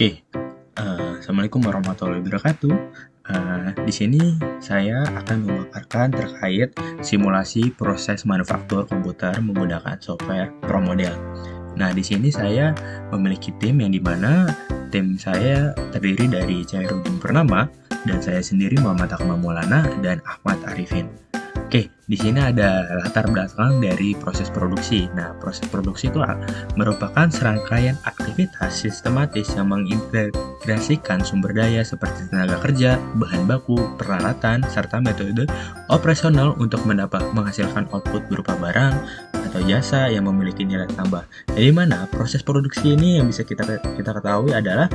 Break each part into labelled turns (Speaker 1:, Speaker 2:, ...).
Speaker 1: Oke, Assalamualaikum warahmatullahi wabarakatuh. Di sini saya akan memaparkan terkait simulasi proses manufaktur komputer menggunakan software ProModel. Nah, di sini saya memiliki tim yang dimana tim saya terdiri dari Chairuddin Purnama dan saya sendiri Muhammad Akmal Maulana dan Ahmad Arifin. Oke, di sini ada latar belakang dari proses produksi. Nah, proses produksi itu merupakan serangkaian aktivitas sistematis yang mengintegrasikan sumber daya seperti tenaga kerja, bahan baku, peralatan, serta metode operasional untuk menghasilkan output berupa barang atau jasa yang memiliki nilai tambah. Jadi mana proses produksi ini yang bisa kita ketahui adalah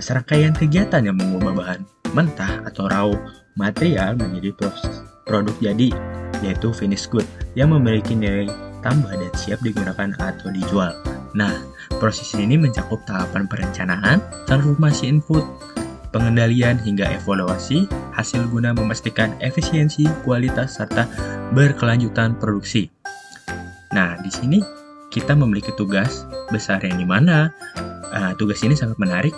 Speaker 1: serangkaian kegiatan yang mengubah bahan mentah atau raw material menjadi produk jadi, yaitu finished good yang memiliki nilai tambah dan siap digunakan atau dijual. Nah, proses ini mencakup tahapan perencanaan, transformasi input, pengendalian hingga evaluasi hasil guna memastikan efisiensi, kualitas, serta berkelanjutan produksi. Nah, di sini kita memiliki tugas besar yang dimana tugas ini sangat menarik,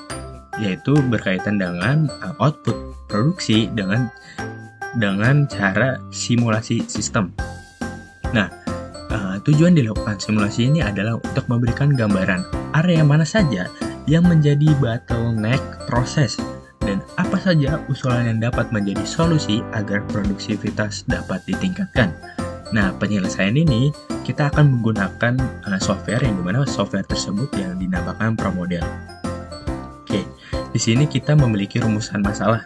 Speaker 1: yaitu berkaitan dengan output produksi dengan cara simulasi sistem. Nah, tujuan dilakukan simulasi ini adalah untuk memberikan gambaran area mana saja yang menjadi bottleneck proses dan apa saja usulan yang dapat menjadi solusi agar produktivitas dapat ditingkatkan. Nah, penyelesaian ini kita akan menggunakan software yang dimana software tersebut yang dinamakan ProModel. Oke, di sini kita memiliki rumusan masalah.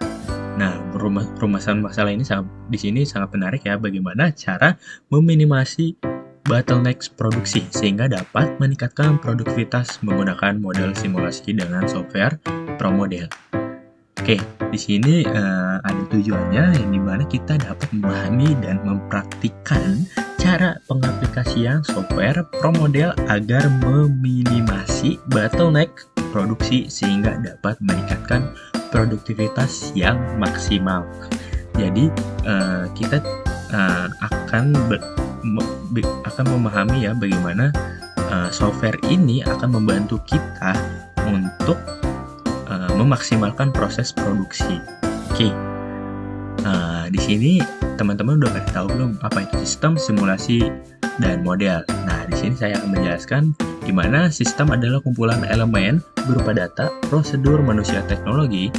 Speaker 1: Nah, rumusan masalah ini di sini sangat menarik ya, bagaimana cara meminimasi bottleneck produksi sehingga dapat meningkatkan produktivitas menggunakan model simulasi dengan software ProModel. Oke, di sini ada tujuannya yang dimana kita dapat memahami dan mempraktikkan cara pengaplikasian software ProModel agar meminimasi bottleneck produksi sehingga dapat meningkatkan produktivitas yang maksimal. Jadi kita akan memahami ya bagaimana software ini akan membantu kita untuk memaksimalkan proses produksi. Oke, di sini teman-teman udah pada tahu belum apa itu sistem, simulasi, dan model. Nah, di sini saya akan menjelaskan di mana sistem adalah kumpulan elemen berupa data, prosedur, manusia, teknologi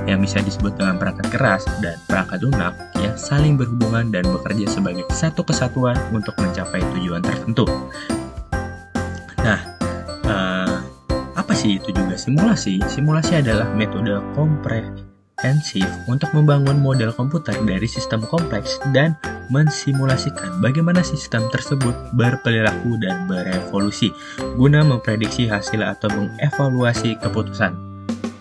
Speaker 1: yang bisa disebut dengan perangkat keras dan perangkat lunak yang saling berhubungan dan bekerja sebagai satu kesatuan untuk mencapai tujuan tertentu. Nah, apa sih itu juga simulasi? Simulasi adalah metode komprehensif untuk membangun model komputer dari sistem kompleks dan mensimulasikan bagaimana sistem tersebut berperilaku dan berevolusi guna memprediksi hasil atau mengevaluasi keputusan.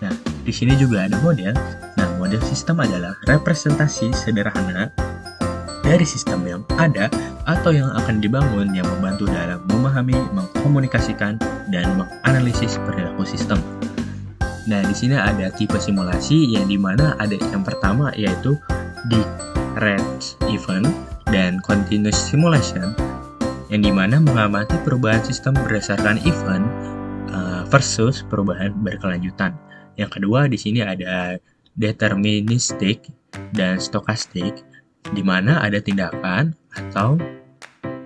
Speaker 1: Nah, di sini juga ada model. Nah, model sistem adalah representasi sederhana dari sistem yang ada atau yang akan dibangun yang membantu dalam memahami, mengkomunikasikan, dan menganalisis perilaku sistem. Nah, di sini ada tipe simulasi yang dimana ada yang pertama yaitu discrete event dan continuous simulation yang dimana mengamati perubahan sistem berdasarkan event versus perubahan berkelanjutan. Yang kedua di sini ada deterministic dan stochastic di mana ada tindakan atau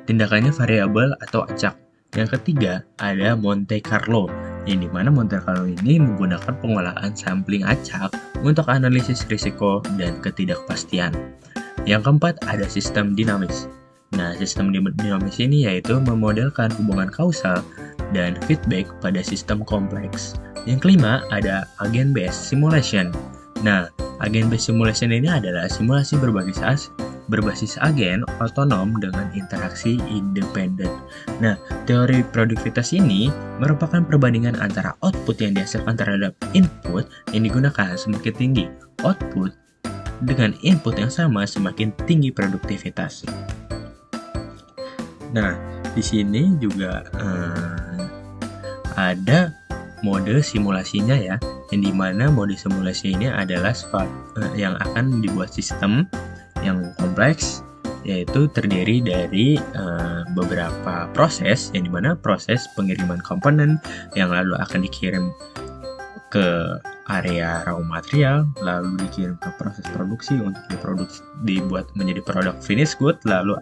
Speaker 1: tindakannya variabel atau acak. Yang ketiga ada Monte Carlo yang dimana Monte Carlo ini menggunakan pengolahan sampling acak untuk analisis risiko dan ketidakpastian. Yang keempat ada sistem dinamis. Nah, sistem dinamis ini yaitu memodelkan hubungan kausal dan feedback pada sistem kompleks. Yang kelima ada agent-based simulation. Nah, agent-based simulation ini adalah simulasi berbasis agen otonom dengan interaksi independen. Nah, teori produktivitas ini merupakan perbandingan antara output yang dihasilkan terhadap input yang digunakan. Semakin tinggi output dengan input yang sama, semakin tinggi produktivitas. Nah, di sini juga ada mode simulasinya ya, yang dimana mode simulasi ini adalah yang akan dibuat sistem yang kompleks, yaitu terdiri dari beberapa proses, yang dimana proses pengiriman komponen yang lalu akan dikirim ke area raw material, lalu dikirim ke proses produksi untuk dibuat menjadi produk finish good, lalu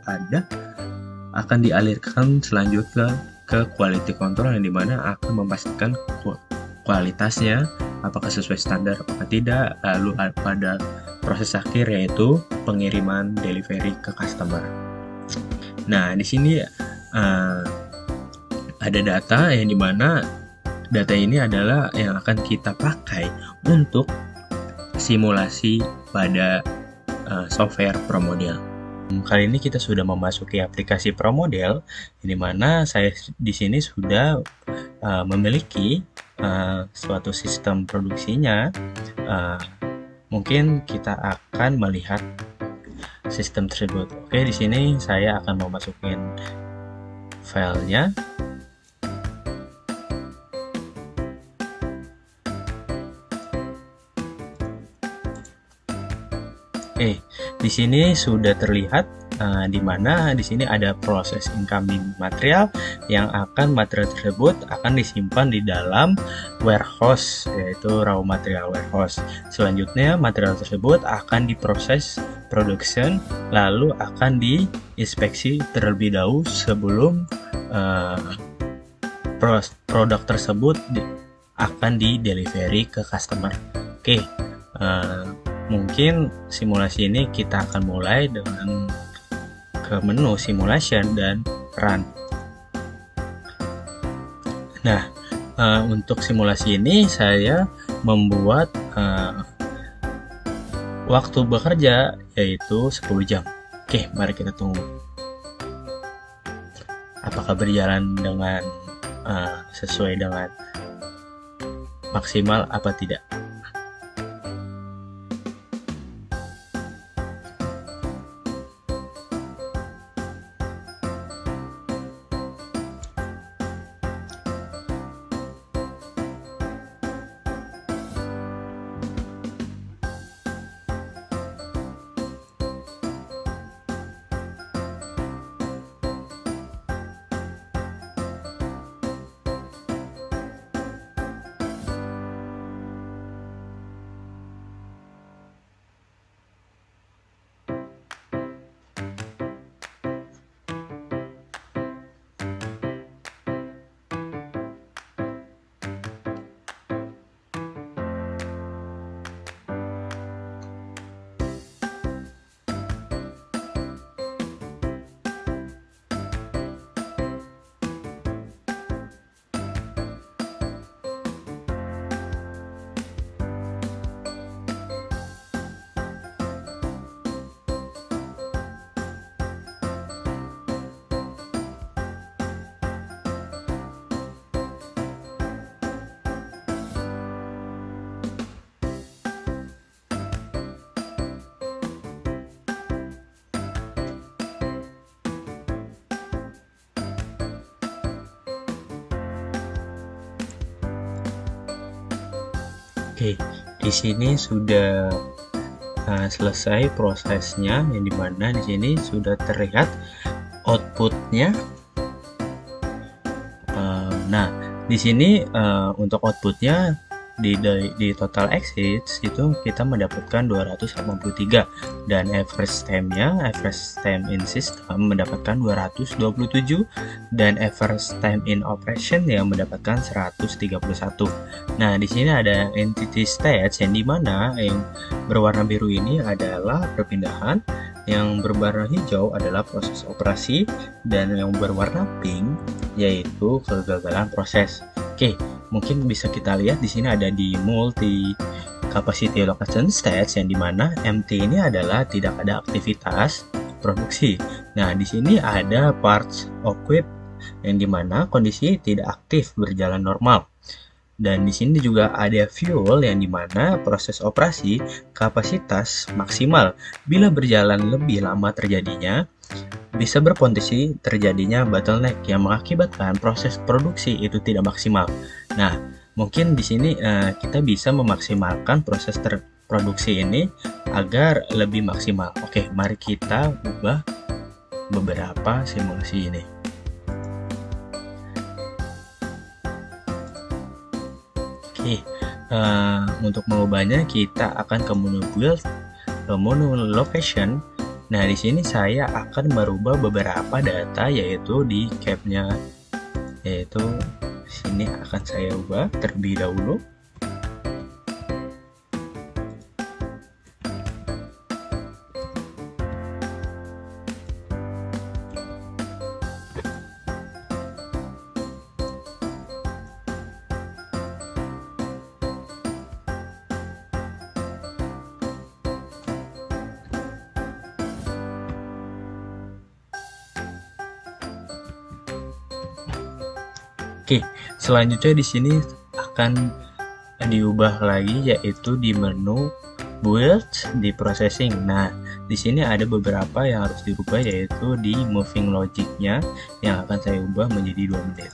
Speaker 1: akan dialirkan selanjutnya ke quality control yang dimana akan memastikan kualitasnya apakah sesuai standar apakah tidak, lalu pada proses akhir yaitu pengiriman delivery ke customer. Nah, di sini ada data yang dimana data ini adalah yang akan kita pakai untuk simulasi pada software ProModel. Kali ini kita sudah memasuki aplikasi ProModel, di mana saya di sini sudah memiliki suatu sistem produksinya. Mungkin kita akan melihat sistem tersebut. Oke, di sini saya akan memasukin filenya. Di sini sudah terlihat di mana di sini ada proses incoming material yang material tersebut akan disimpan di dalam warehouse, yaitu raw material warehouse. Selanjutnya material tersebut akan diproses production, lalu akan diinspeksi terlebih dahulu sebelum produk tersebut akan di delivery ke customer. Oke. Mungkin simulasi ini kita akan mulai dengan ke menu simulation dan run. Nah, untuk simulasi ini saya membuat waktu bekerja yaitu 10 jam. Oke, mari kita tunggu. Apakah berjalan dengan sesuai dengan maksimal apa tidak? Oke, di sini sudah selesai prosesnya, yang dimana di sini sudah terlihat outputnya. Nah, di sini untuk outputnya di total exits itu kita mendapatkan 283 dan average time in system mendapatkan 227 dan average time in operation yang mendapatkan 131. Nah, di sini ada entity stage yang dimana yang berwarna biru ini adalah perpindahan, yang berwarna hijau adalah proses operasi, dan yang berwarna pink yaitu kegagalan proses. Oke, mungkin bisa kita lihat di sini ada di multi capacity location stage yang dimana MT ini adalah tidak ada aktivitas produksi. Nah, di sini ada parts equip yang dimana kondisi tidak aktif berjalan normal. Dan di sini juga ada fuel yang dimana proses operasi kapasitas maksimal. Bila berjalan lebih lama terjadinya, bisa berpotensi terjadinya bottleneck yang mengakibatkan proses produksi itu tidak maksimal. Nah, mungkin di sini kita bisa memaksimalkan proses produksi ini agar lebih maksimal. Oke, mari kita ubah beberapa simulasi ini. Oke, Untuk mengubahnya kita akan ke menu build, ke menu location. Nah, di sini saya akan merubah beberapa data yaitu di capnya, yaitu sini akan saya ubah terlebih dahulu. Oke, selanjutnya di sini akan diubah lagi yaitu di menu build di processing. Nah, di sini ada beberapa yang harus dirubah yaitu di moving logicnya yang akan saya ubah menjadi 2 menit.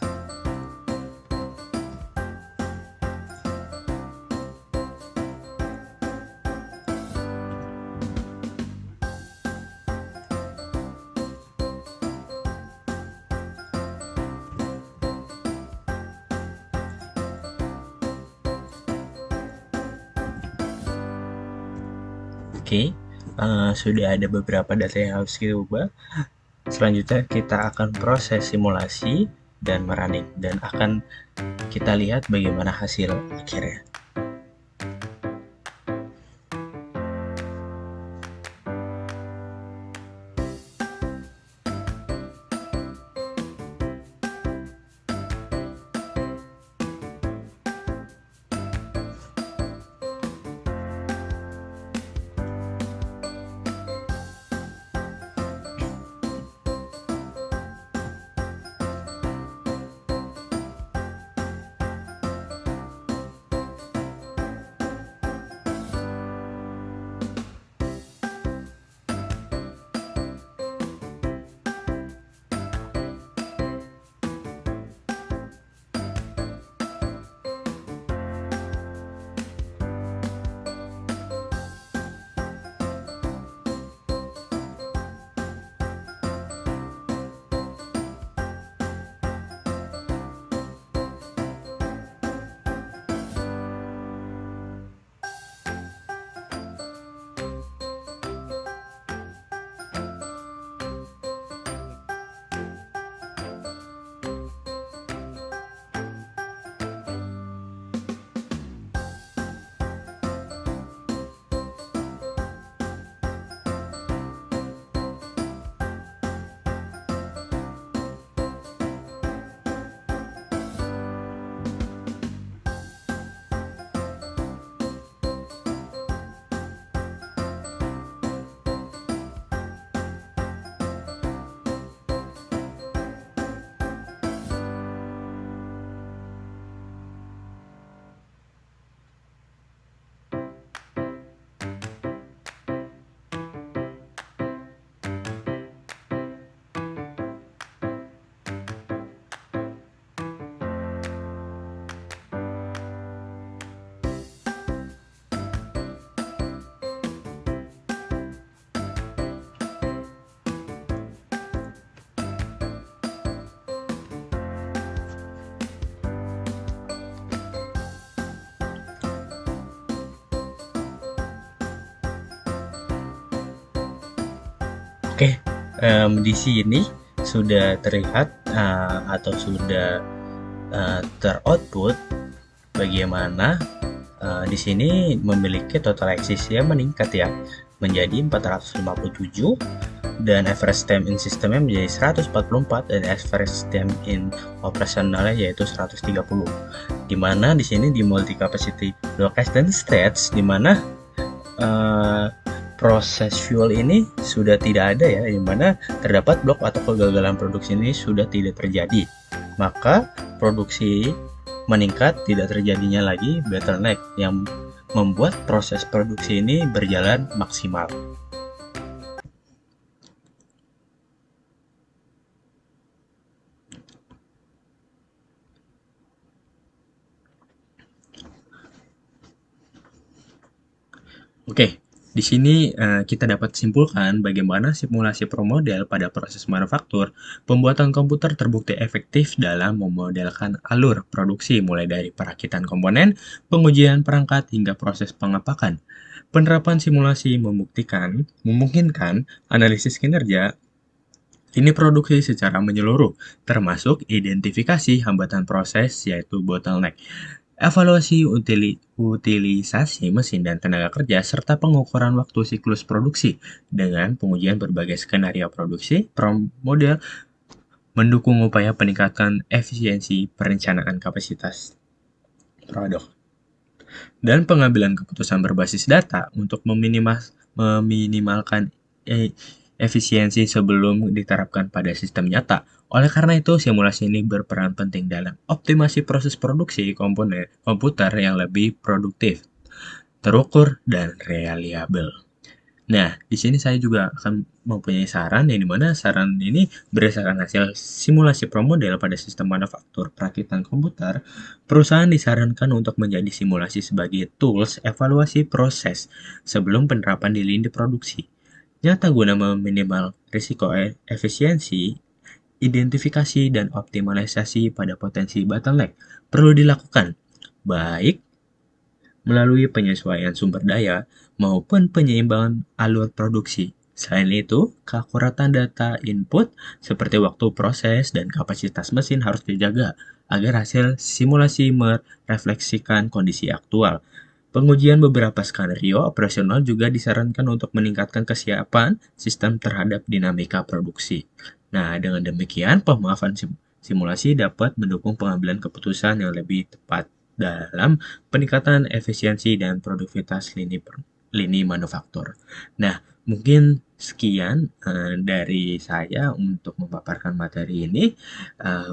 Speaker 1: Oke, sudah ada beberapa data yang harus kita ubah. Selanjutnya kita akan proses simulasi dan merunning, dan akan kita lihat bagaimana hasil akhirnya. Oke, di sini sudah terlihat atau sudah teroutput bagaimana di sini memiliki total access yang meningkat ya menjadi 457, dan average time in sistemnya menjadi 144, dan average time in operasionalnya yaitu 130. Dimana di sini di multi capacity location stage, dimana proses fuel ini sudah tidak ada ya, di mana terdapat blok atau kegagalan produksi ini sudah tidak terjadi. Maka produksi meningkat, tidak terjadinya lagi bottleneck yang membuat proses produksi ini berjalan maksimal. Oke, Di sini kita dapat simpulkan bagaimana simulasi pro model pada proses manufaktur, pembuatan komputer terbukti efektif dalam memodelkan alur produksi mulai dari perakitan komponen, pengujian perangkat hingga proses pengepakan. Penerapan simulasi memungkinkan analisis kinerja ini produksi secara menyeluruh, termasuk identifikasi hambatan proses yaitu bottleneck, evaluasi utilisasi mesin dan tenaga kerja, serta pengukuran waktu siklus produksi dengan pengujian berbagai skenario produksi, model mendukung upaya peningkatan efisiensi perencanaan kapasitas produk dan pengambilan keputusan berbasis data untuk meminimalkan efisiensi sebelum diterapkan pada sistem nyata. Oleh karena itu, simulasi ini berperan penting dalam optimasi proses produksi komponen komputer yang lebih produktif, terukur, dan reliable. Nah, di sini saya juga akan mempunyai saran, yang dimana saran ini berdasarkan hasil simulasi pro model pada sistem manufaktur perakitan komputer. Perusahaan disarankan untuk menjadi simulasi sebagai tools evaluasi proses sebelum penerapan di lini produksi. Nyata guna meminimal risiko efisiensi, identifikasi dan optimalisasi pada potensi bottleneck perlu dilakukan, baik melalui penyesuaian sumber daya maupun penyeimbangan alur produksi. Selain itu, keakuratan data input seperti waktu proses dan kapasitas mesin harus dijaga agar hasil simulasi merefleksikan kondisi aktual. Pengujian beberapa skenario operasional juga disarankan untuk meningkatkan kesiapan sistem terhadap dinamika produksi. Nah, dengan demikian, pemahaman simulasi dapat mendukung pengambilan keputusan yang lebih tepat dalam peningkatan efisiensi dan produktivitas lini manufaktur. Nah, mungkin sekian dari saya untuk memaparkan materi ini.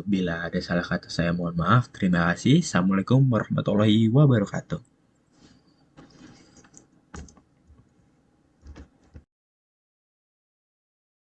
Speaker 1: Bila ada salah kata saya mohon maaf. Terima kasih. Assalamualaikum warahmatullahi wabarakatuh.